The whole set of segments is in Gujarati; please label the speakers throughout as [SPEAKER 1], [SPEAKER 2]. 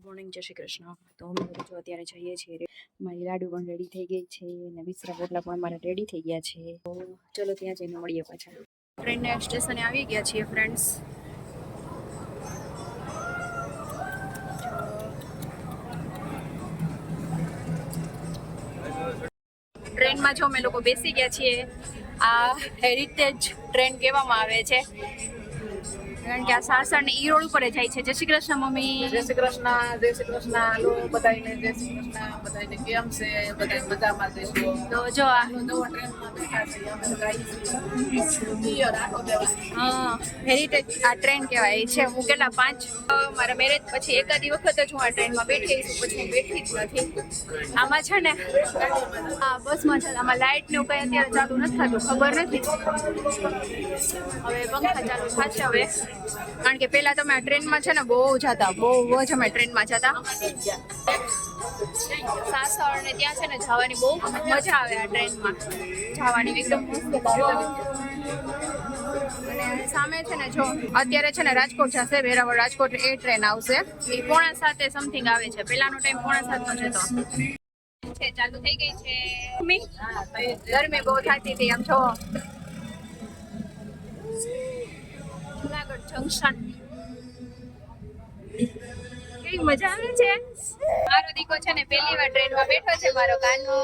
[SPEAKER 1] મોર્નિંગ, જય શ્રી કૃષ્ણ. તો અમે જો અત્યારે જઈએ છીએ. મારી લાડુ પણ રેડી થઈ ગઈ છે અને મિશ્રા પોટલા પણ મારા રેડી થઈ ગયા છે. તો ચલો ત્યાં જઈને મળીએ પાછા. ટ્રેનના સ્ટેશને આવી ગયા છીએ ફ્રેન્ડ્સ. ટ્રેનમાં જો અમે લોકો બેસી ગયા છીએ. આ હેરિટેજ ટ્રેન કહેવામાં આવે છે કારણ કે આ સાસણની ઈ રોડ ઉપર જાય છે. જય શ્રી કૃષ્ણ મમ્મી.
[SPEAKER 2] જય શ્રી કૃષ્ણ. જય શ્રી કૃષ્ણ. હાલો બધાને જય શ્રી કૃષ્ણ. બધાને કેમ છે? બધા મજામાં દેશો.
[SPEAKER 1] તો જો આ
[SPEAKER 2] નવો ટ્રેનમાં બેઠા છીએ અમે ગાઈ
[SPEAKER 1] હા હેરિટેજ આ ટ્રેન કહેવાય છે. હું કેટલા 5 મારા મેરેજ પછી એકાદી વખત જ હું આ ટ્રેનમાં બેઠી છું, પછી હું બેઠી જ નથી. આમાં છે ને હા બસમાં છે, આમાં લાઇટ ને કઈ અત્યારે ચાલુ નથી થતું, ખબર નથી. હવે પંખા ચાલુ થશે હવે, કારણ કે પેલા તમે આ ટ્રેનમાં છે ને બહુ જતા, બહુ જ અમે ટ્રેનમાં જતા. સાસણ ને ત્યાં છે ને જવાની બહુ મજા આવે આ ટ્રેનમાં જવાની, એકદમ મસ્ત લાગે. અને સામે છે ને જો અત્યારે છે ને રાજકોટ જશે, વેરાવળ રાજકોટ એ ટ્રેન આવશે. એ 6:45 સમથિંગ આવે છે. પેલાનો ટાઈમ 6:45 નો છે. ચાલુ થઈ ગઈ છે. ગરમી બહુ થતી હતી આમ જો. જુનાગઢ જંકશન કેવી મજા આવે છે. મારો દીકો છે ને પહેલી વાર ટ્રેનમાં બેઠો છે, મારો કાનો.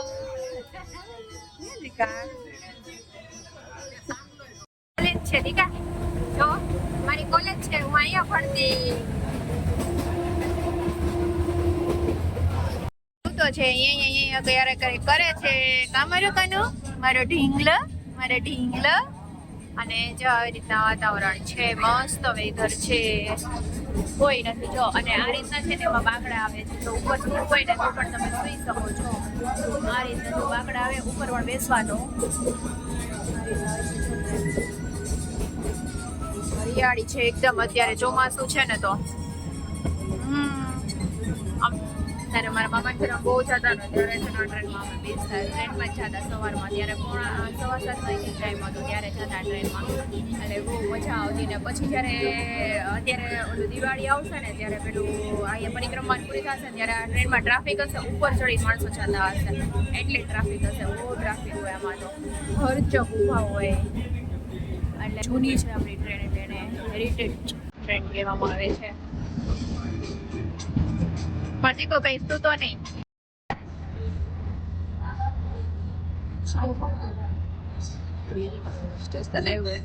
[SPEAKER 1] કોલેજ છે દીકા, જો મારી કોલેજ છે, હું અહીંયા ભણતી. તો છે અહીંયા ક્યારે કરે છે કામ મારો કાનો, મારો ઢીંગલો, મારો ઢીંગલો. અને જો આવી રીતના વાતાવરણ છે, મસ્ત વેધર છે, કોઈ નથી જો. અને આ રીતના છે ને એમાં બાકડા આવે છે, તો ઉપર કોઈ ને તો પણ તમે સુઈ શકો છો. આ રીતના જો બાકડા આવે, ઉપર પણ બેસવાનો. હરિયાળી છે એકદમ. અત્યારે ચોમાસું છે ને તો ત્યારે મારા મામા ઘરે બહુ જતા ને ત્યારે ટ્રેનમાં અમે બેસતા, ટ્રેનમાં જ જતા સવારમાં. ત્યારે 6:15 ટાઈમ હતો, ત્યારે જતા ટ્રેનમાં. એટલે બહુ મજા આવતી. ને પછી જ્યારે અત્યારે ઓલું દિવાળી આવશે ને ત્યારે પેલું અહીંયા પરિક્રમા પૂરી થશે ને ત્યારે આ ટ્રેનમાં ટ્રાફિક હશે, ઉપર ચડી માણસો જતા હશે, એટલી ટ્રાફિક હશે, બહુ ટ્રાફિક હોય આમાં તો. ઘરચક ઊભા હોય. એટલે જૂની છે આપણી ટ્રેન, એટલે એને હેરિટેજ ટ્રેન કહેવામાં આવે છે. પછી કો કઈ તું તો નહીં. સ્ટેશન આવ્યું.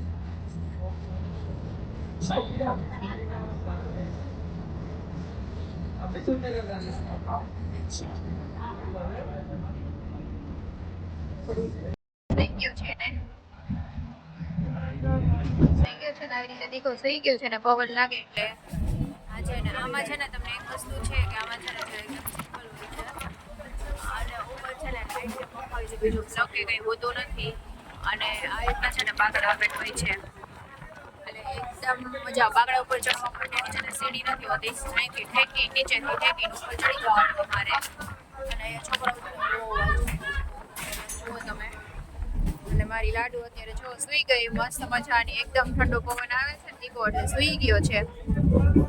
[SPEAKER 1] થઈ ગયું છે ને, આવી રીતે દીકો થઈ ગયો છે ને પવન લાગે એટલે. આ છે ને આમાં છે ને તમને એક વસ્તુ છે કે આમાં છે ને એકદમ સિમ્પલ હોય છે, અને ઉપર છે ને લાઈટ કે પંખા હોય છે, બીજું પ્લગ કે કંઈ હોતું નથી. અને આ રીતના છે ને બાકડા આપેલ હોય છે, એટલે એકદમ મજા. બાકડા ઉપર ચડવા માટેની છે ને સીડી નથી હોતી, અહીંથી ઠેકી નીચેથી ઠેકીને ઉપર ચડી જવાનું તમારે. અને છોકરાઓ જુઓ તમે. અને મારી લાડુ અત્યારે જો સુઈ ગઈ મસ્ત મજાની, એકદમ ઠંડો પવન આવે છે ને દીકો એટલે સુઈ ગયો છે.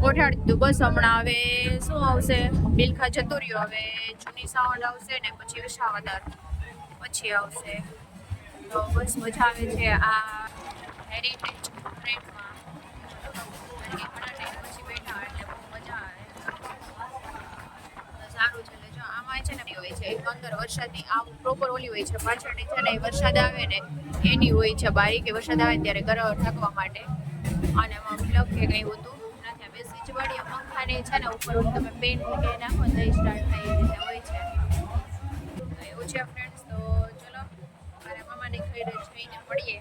[SPEAKER 1] ઓઢાડી દીધું. બસ હમણાં હવે શું આવશે, બિલખા જતું રહ્યું. હવે જૂની સાવંડ આવશે ને પછી વિસાવદર પછી આવશે. તો બસ મજા આવે છે આ હેરિટેજ ટ્રેનમાં. ઘણા ટાઈમ પછી બેઠા એટલે બહુ મજા આવે. સારું છે. એટલે જો આમાં છે ને હોય છે એક અંદર વરસાદની આ પ્રોપર ઓલી હોય છે, પાછળની છે ને વરસાદ આવે ને એની હોય છે બારી, કે વરસાદ આવે ત્યારે ગરમ ઢાંકવા માટે. અને એમાં પ્લગ કે કંઈ હોતું નથી. બે સ્વિચ વાળી પંખાની છે ને ઉપર તમે પેન કે નાખો તો સ્ટાર્ટ થાય એ રીતે હોય છે. એવું છે ફ્રેન્ડ્સ. તો ચલો મારા મામાની ઘરે જઈને મળીએ.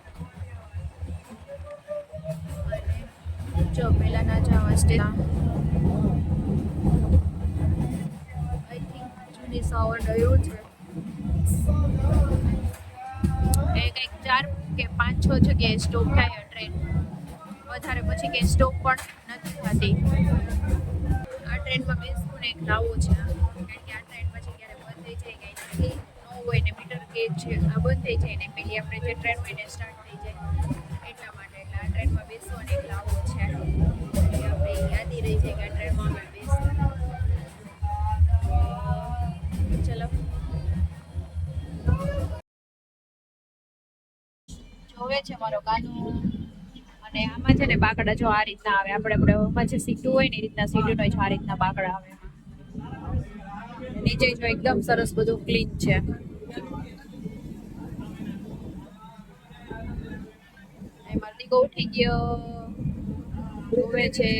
[SPEAKER 1] અને જો પહેલાના જવા સ્ટેશન જૂની સાવંડ આવ્યું છે. એ કંઈક 4 કે 5-6 જગ્યાએ સ્ટોપ થાય ટ્રેન, વધારે પછી કંઈ સ્ટોપ પણ નથી થતી. આ ટ્રેનમાં બેસવું ને એક લાવો છે, કારણ કે આ ટ્રેન પછી ક્યારે બંધ થઈ જાય કંઈ નક્કી ન હોય ને, મીટર ગેજ છે આ બંધ થઈ જાય ને પેલી આપણે જે ટ્રેન હોય ને સ્ટાર્ટ થઈ જાય એટલા માટે. એટલે આ ટ્રેનમાં બેસવો ને એક લાવો છે, આપણે યાદી રહી જાય કે આ ટ્રેનમાં અમે બેસવું. જોવે છે મારો કાનુ. અને આમાં છે ને બાકડા જો આ રીતના આવે, આપણે જે સીટું હોય ને એ રીતના સીટું હોય, આ રીતના બાકડા આવે એમાં. નીચે જો એકદમ સરસ બધું ક્લીન છે. મારો દીકો ઉઠી ગયો, જોવે છે.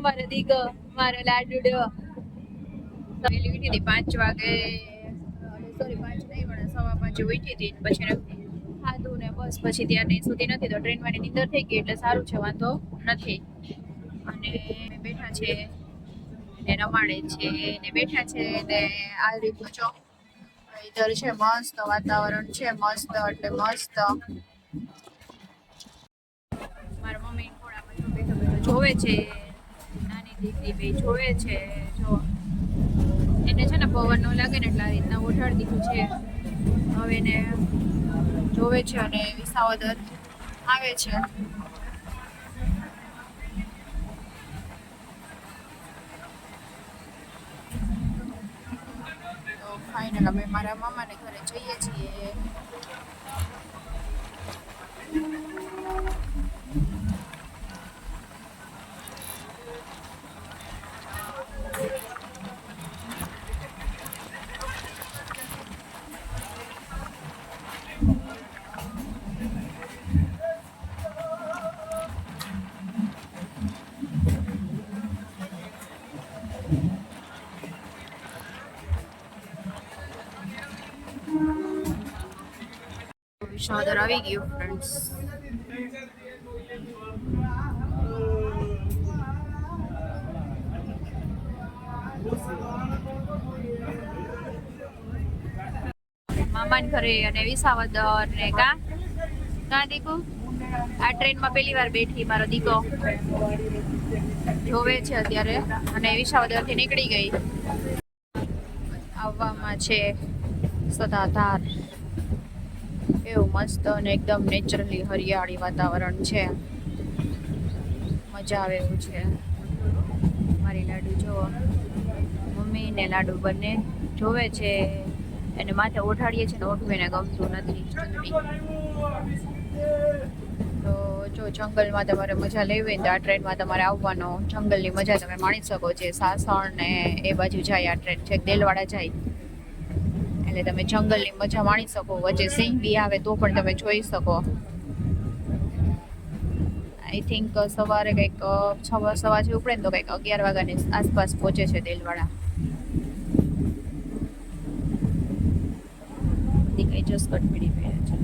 [SPEAKER 1] મારે દીકો, મારો લાડુડો. વેલી ઉઠી હતી 5 વાગે, સોરી 5 નહીં પણ 5:15 ઉઠી હતી. પછી ખાધું ને બસ પછી ત્યારની સુધી નથી. તો ટ્રેનમાં નીંદર થઈ ગઈ એટલે સારું છે, વાંધો નથી. અને બેઠા છે ને રમાડે છે ને બેઠા છે ને આ રીતનું જો વેધર છે, મસ્ત વાતાવરણ છે, મસ્ત એટલે મસ્ત. મારા મમ્મી ખોળામાં જો બેઠો બેઠો જોવે છે, નાની દીકરી બે જોવે છે. જો એને છે ને પવન ન લાગે ને એટલે આ રીતના ઓઢાડી દીધું છે. હવે એને જોવે છે અને વિસાવદર આવે છે. તો ફાઇનલ અમે મારા મામાને ઘરે જઈએ છીએ. વિસાવદર આવી ગયું ફ્રેન્ડ્સ. મામાન ઘરે અને વિસાવદર ને કા દીકુ આ ટ્રેનમાં પહેલી વાર બેઠી મારો દીકો જોવે છે અત્યારે. અને વિસાવદર થી નીકળી ગઈ, આવવામાં છે સદાધાર. એવું મસ્ત અને એકદમ નેચરલી હરિયાળી વાતાવરણ છે, મજા આવે એવું છે. મારી લાડુ જો મમ્મી ને લાડુ બંને જોવે છે. એને માથે ઓઢાડીએ છીએ ને ઓઢવું એને ગમતું નથી. તો જો જંગલમાં તમારે મજા લેવી હોય તો આ ટ્રેનમાં તમારે આવવાનો. જંગલની મજા તમે માણી શકો છો. સાસણ ને એ બાજુ જાય આ ટ્રેન, છે દેલવાડા જાય એટલે તમે જંગલની મજા માણી શકો. વચ્ચે સિંહ બી આવે તો પણ તમે જોઈ શકો. આઈ થિંક સવારે કંઈક 6 વાગે ઉપડે ને તો કંઈક 11 વાગ્યાની આસપાસ પહોંચે છે દેલવાડા. કંઈ જસકટ પીડી પહેરે છે.